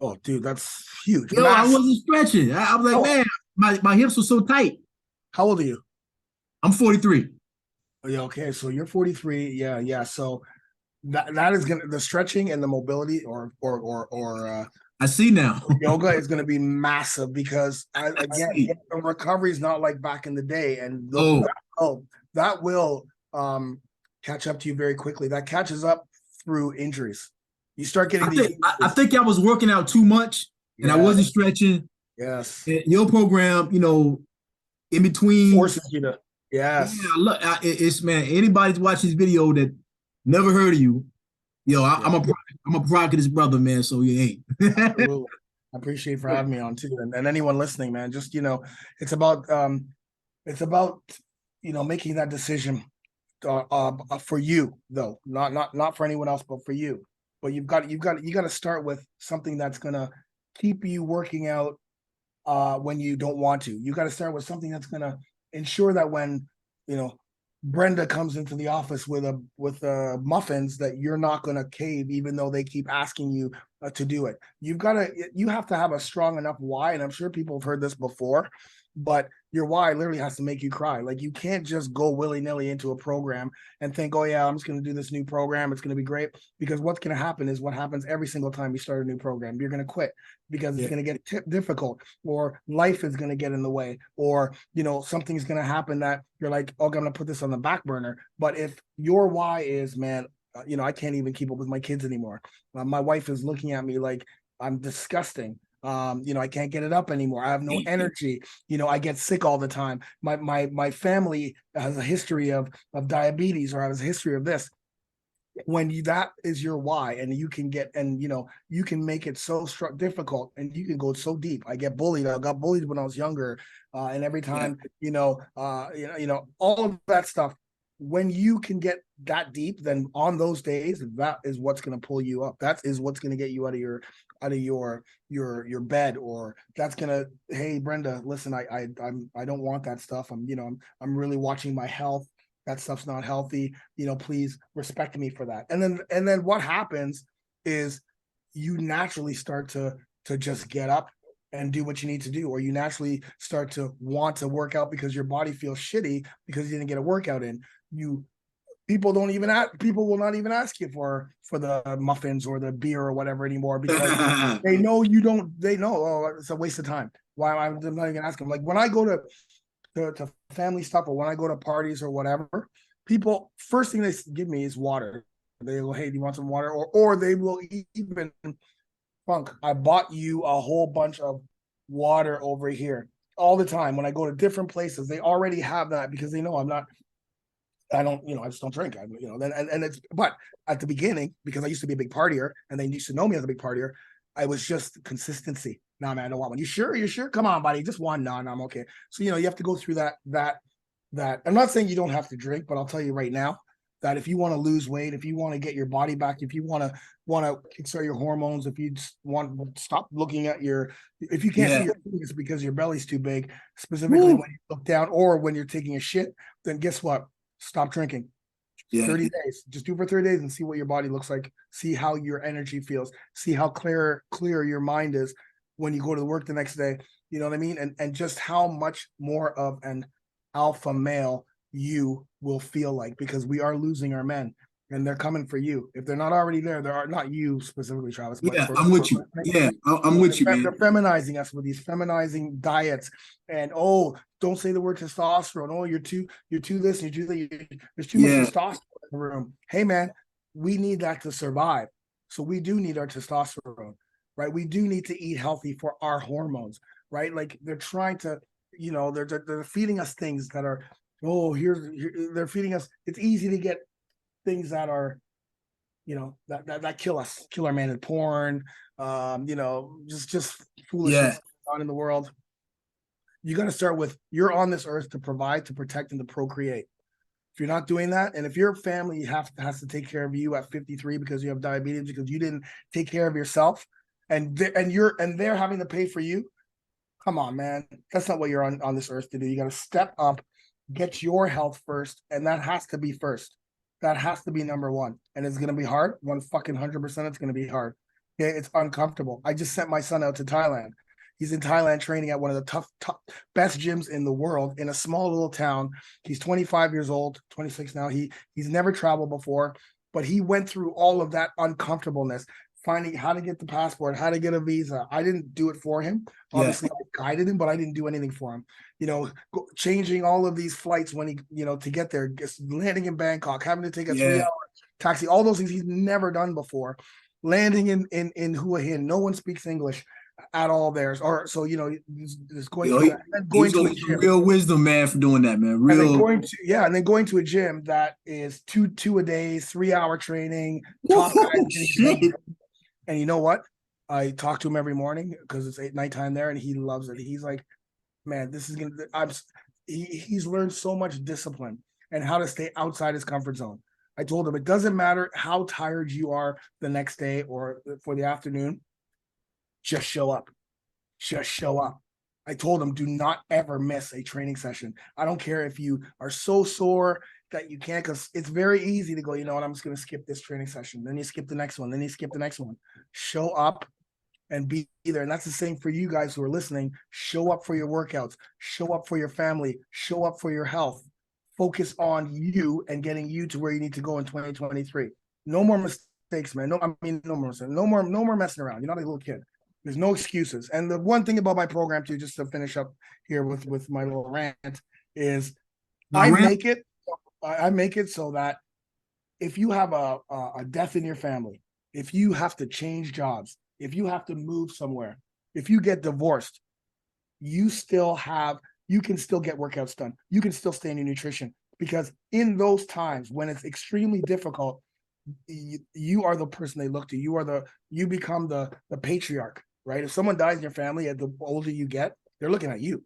Oh, dude, that's huge. Yo, I Massive. wasn't stretching. I was like, Oh, man, my hips were so tight. how old are you? I'm 43. Oh, yeah, okay. So you're 43. Yeah. So that is gonna, the stretching and the mobility or I see now. yoga is going to be massive, because I again, see. the recovery is not like back in the day, and Oh, that will catch up to you very quickly. That catches up through injuries. You start getting these. I think I was working out too much, and I wasn't stretching. Yes. And your program, in between. Forces you to. Yes. Yeah, look, it's man. Anybody's watching this video that never heard of you, I'm a product of this brother, man. So you ain't. Absolutely. I appreciate for having me on too, and anyone listening, man. Just it's about making that decision for you, though, not for anyone else, but for you. But you got to start with something that's gonna keep you working out when you don't want to. You got to start with something that's gonna ensure that when Brenda comes into the office with muffins, that you're not going to cave, even though they keep asking you to do it. You have to have a strong enough why, and I'm sure people have heard this before, but your why literally has to make you cry. Like, you can't just go willy-nilly into a program and think, oh yeah, I'm just going to do this new program, it's going to be great, because what's going to happen is what happens every single time you start a new program. You're going to quit because it's going to get difficult, or life is going to get in the way, or something's going to happen that you're like, okay, I'm going to put this on the back burner. But if your why is, man, I can't even keep up with my kids anymore, my wife is looking at me like I'm disgusting, I can't get it up anymore, I have no energy, I get sick all the time, my family has a history of diabetes, or has a history of this. When that is your why, and you can get, and you can make it so difficult, and you can go so deep. I got bullied when I was younger, and every time all of that stuff. When you can get that deep, then on those days, that is what's going to pull you up. That is what's going to get you out of your bed, or that's going to, hey Brenda, listen, I don't want that stuff. I'm really watching my health. That stuff's not healthy. Please respect me for that. And then what happens is you naturally start to just get up and do what you need to do, or you naturally start to want to work out because your body feels shitty because you didn't get a workout in. People will not even ask you for the muffins or the beer or whatever anymore, because they know oh, it's a waste of time. Why I'm not even asking. Like, when I go to family stuff, or when I go to parties or whatever, people, first thing they give me is water. They go, hey, do you want some water? Or they will even, Funk, I bought you a whole bunch of water over here. All the time when I go to different places, they already have that, because they know I just don't drink. And it's, but at the beginning, because I used to be a big partier and they used to know me as a big partier, I was just consistency. Nah, man, I don't want one. You sure? Come on, buddy. Just one. No, I'm okay. So, you have to go through that. I'm not saying you don't have to drink, but I'll tell you right now that if you want to lose weight, if you want to get your body back, if you want to kickstart your hormones, if you just want to stop looking at if you can't see your penis because your belly's too big, specifically when you look down or when you're taking a shit, then guess what? Stop drinking. 30 days. Just do it for 30 days and see what your body looks like. See how your energy feels. See how clear your mind is when you go to work the next day. You know what I mean? And just how much more of an alpha male you will feel like, because we are losing our men. and they're coming for you. If they're not already there, there are not you specifically, Travis, but Yeah, I'm with you. Yeah, I'm with you, man. they're feminizing us with these feminizing diets, and don't say the word testosterone. Oh, you're too this, you're too that. There's too much Yeah, testosterone in the room. Hey, man, we need that to survive. So we do need our testosterone, right? We do need to eat healthy for our hormones, right? Like they're trying to, they're feeding us things that are, they're feeding us. It's easy to get things that are, that kill us, kill our man in porn, just foolishness yeah, on in the world. You got to start with, you're on this earth to provide, to protect, and to procreate. If you're not doing that, and if your family has to take care of you at 53 because you have diabetes, because you didn't take care of yourself, and they're having to pay for you, come on, man. That's not what you're on this earth to do. You got to step up, get your health first, and that has to be first. That has to be number one. And it's gonna be hard. 100%. It's gonna be hard. Okay, it's uncomfortable. I just sent my son out to Thailand. He's in Thailand training at one of the tough best gyms in the world in a small little town. He's 25 years old, 26 now. He's never traveled before, but he went through all of that uncomfortableness, finding how to get the passport, how to get a visa. I didn't do it for him. Obviously, I guided him, but I didn't do anything for him. Changing all of these flights when he, to get there, landing in Bangkok, having to take a 3-hour taxi, all those things he's never done before. Landing in Hua Hin, no one speaks English at all there. Or so he's going through that. And going to a gym. Real wisdom, man, for doing that, man. Real. And then going to a gym that is two a days, 3-hour training, top guys. And you know what? I talk to him every morning because it's nighttime there, and he loves it. He's like, man, this is gonna. He's learned so much discipline and how to stay outside his comfort zone. I told him it doesn't matter how tired you are the next day or for the afternoon, just show up. Just show up. I told him, do not ever miss a training session. I don't care if you are so sore that you can't, because it's very easy to go, you know what, I'm just going to skip this training session. Then you skip the next one. Then you skip the next one. Show up and be there. And that's the same for you guys who are listening. Show up for your workouts. Show up for your family. Show up for your health. Focus on you and getting you to where you need to go in 2023. No more mistakes, man. No more messing around. You're not a little kid. There's no excuses. And the one thing about my program too, just to finish up here with my little rant, is I make it so that if you have a death in your family, if you have to change jobs, if you have to move somewhere, if you get divorced, you can still get workouts done. You can still stay in your nutrition, because in those times when it's extremely difficult, you are the person they look to. You become the patriarch, right? If someone dies in your family, at the older you get, they're looking at you.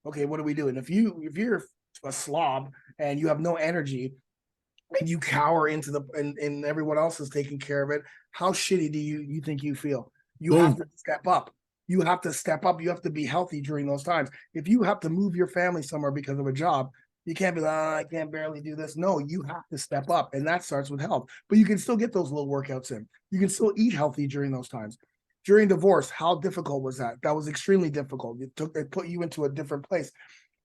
Okay, what do we do? And if you're a slob and you have no energy and you cower into and everyone else is taking care of it, how shitty do you think you feel? You have to step up. You have to step up. You have to be healthy during those times. If you have to move your family somewhere because of a job, you can't be like, I can't barely do this. No, you have to step up. And that starts with health. But you can still get those little workouts in. You can still eat healthy during those times. During divorce, how difficult was that? That was extremely difficult. It put you into a different place.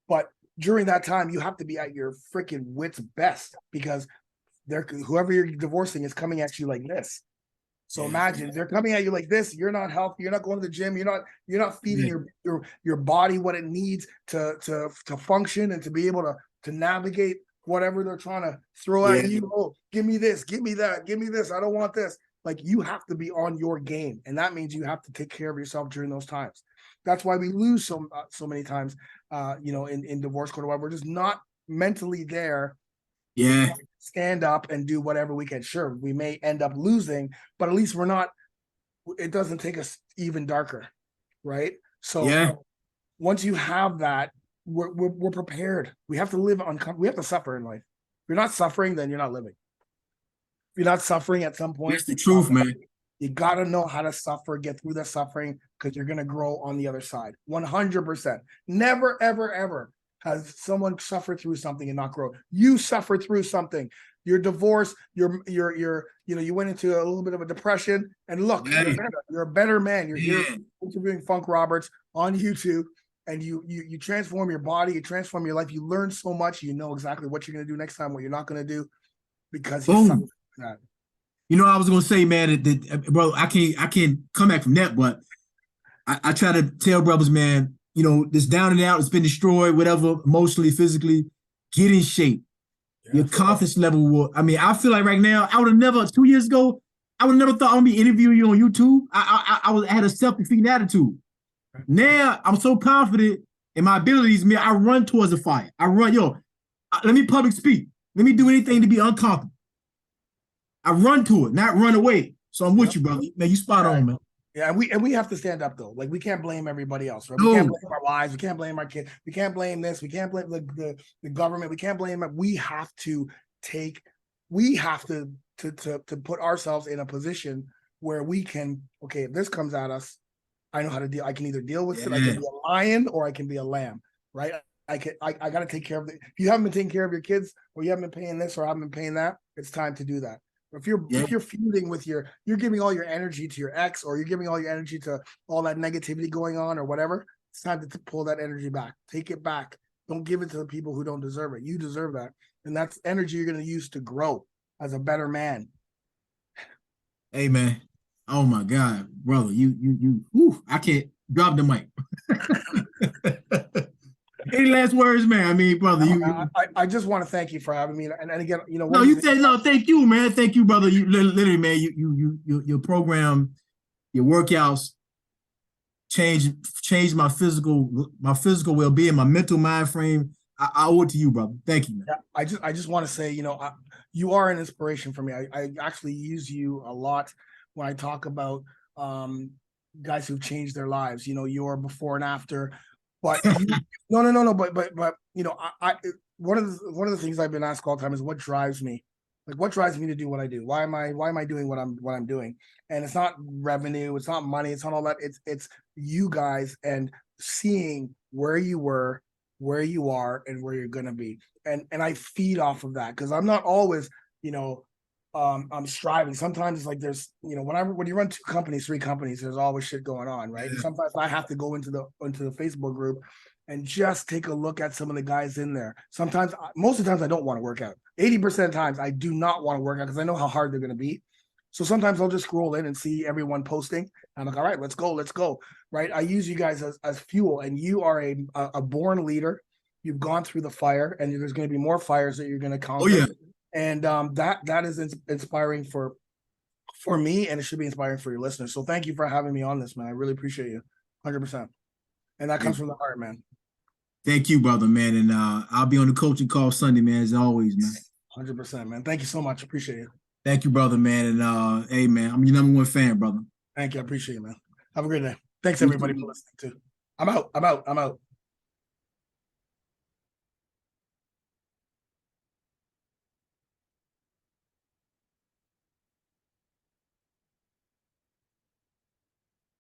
But during that time, you have to be at your freaking wits best, because whoever you're divorcing is coming at you like this. So imagine they're coming at you like this. You're not healthy. You're not going to the gym. You're not feeding your body what it needs to function and to be able to navigate whatever they're trying to throw at you. Oh, give me this, give me that, give me this. I don't want this. Like, you have to be on your game, and that means you have to take care of yourself during those times. That's why we lose so many times. In divorce court, or whatever. We're just not mentally there. Yeah. Stand up and do whatever we can. Sure, we may end up losing, but at least it doesn't take us even darker, right? So once you have that, we're prepared. We have to live we have to suffer in life. If you're not suffering, then you're not living. If you're not suffering at some point, that's the truth, man. You got to know how to suffer, get through the suffering, because you're going to grow on the other side. 100%. Never, ever, ever has someone suffered through something and not grow. You suffer through something. Your divorce, you went into a little bit of a depression, and look, you're a better man. You're here interviewing Funk Roberts on YouTube, and you transform your body, you transform your life. You learn so much. You know exactly what you're going to do next time, what you're not going to do, because you suffer. Right. You know, I was gonna say, man, bro, I can't come back from that, but I try to tell brothers, man, you know, this down and out, it's been destroyed, whatever, emotionally, physically, get in shape. Your confidence level will, I mean, I feel like right now, I would have never, 2 years ago, I would have never thought I'd be interviewing you on YouTube. I had a self-defeating attitude. Now I'm so confident in my abilities, man, I run towards the fire. I run, let me public speak. Let me do anything to be uncomfortable. I run to it, not run away. So I'm with you, brother. Man, you spot on, man. Yeah, and we have to stand up though. Like we can't blame everybody else, right? We No. can't blame our wives, we can't blame our kids, we can't blame this, we can't blame the government, we can't blame it. We have to put ourselves in a position where we can, okay, if this comes at us, I know how to deal. I can either deal with it, I can be a lion or I can be a lamb, right? I gotta take care of it. If you haven't been taking care of your kids or you haven't been paying this or haven't been paying that, it's time to do that. If you're feuding with you're giving all your energy to your ex, or you're giving all your energy to all that negativity going on or whatever, it's time to pull that energy back. Take it back. Don't give it to the people who don't deserve it. You deserve that. And that's energy you're going to use to grow as a better man. Hey, man. Oh my God, brother. Whew, I can't drop the mic. Any last words, man? I mean, brother, I just want to thank you for having me. And again, you know, thank you, man. Thank you, brother. You literally, man, your program, your workouts changed my physical well-being, my mental mind frame. I owe it to you, brother. Thank you, man. Yeah, I just want to say, you know, you are an inspiration for me. I actually use you a lot when I talk about guys who've changed their lives. You know, your before and after. But no. But you know, one of the things I've been asked all the time is what drives me. Like what drives me to do what I do? Why am I doing what I'm doing? And it's not revenue, it's not money, it's not all that. It's you guys and seeing where you were, where you are, and where you're gonna be. And I feed off of that because I'm not always, you know, I'm striving. Sometimes it's like there's, you know, when you run 2 companies, 3 companies, there's always shit going on, right? And sometimes I have to go into the Facebook group and just take a look at some of the guys in there. Sometimes, most of the times, I don't want to work out. 80% of the times, I do not want to work out because I know how hard they're going to be. So sometimes I'll just scroll in and see everyone posting. I'm like, all right, let's go, right? I use you guys as fuel, and you are a born leader. You've gone through the fire, and there's going to be more fires that you're going to conquer. Oh yeah. And that is inspiring for me, and it should be inspiring for your listeners. So thank you for having me on this, man. I really appreciate you, 100%. And that comes from the heart, man. Thank you, brother, man. And I'll be on the coaching call Sunday, man, as always, man. 100%, man. Thank you so much. Appreciate you. Thank you, brother, man. And hey, man, I'm your #1 fan, brother. Thank you. I appreciate you, man. Have a great day. Thanks, everybody, for listening, too. I'm out.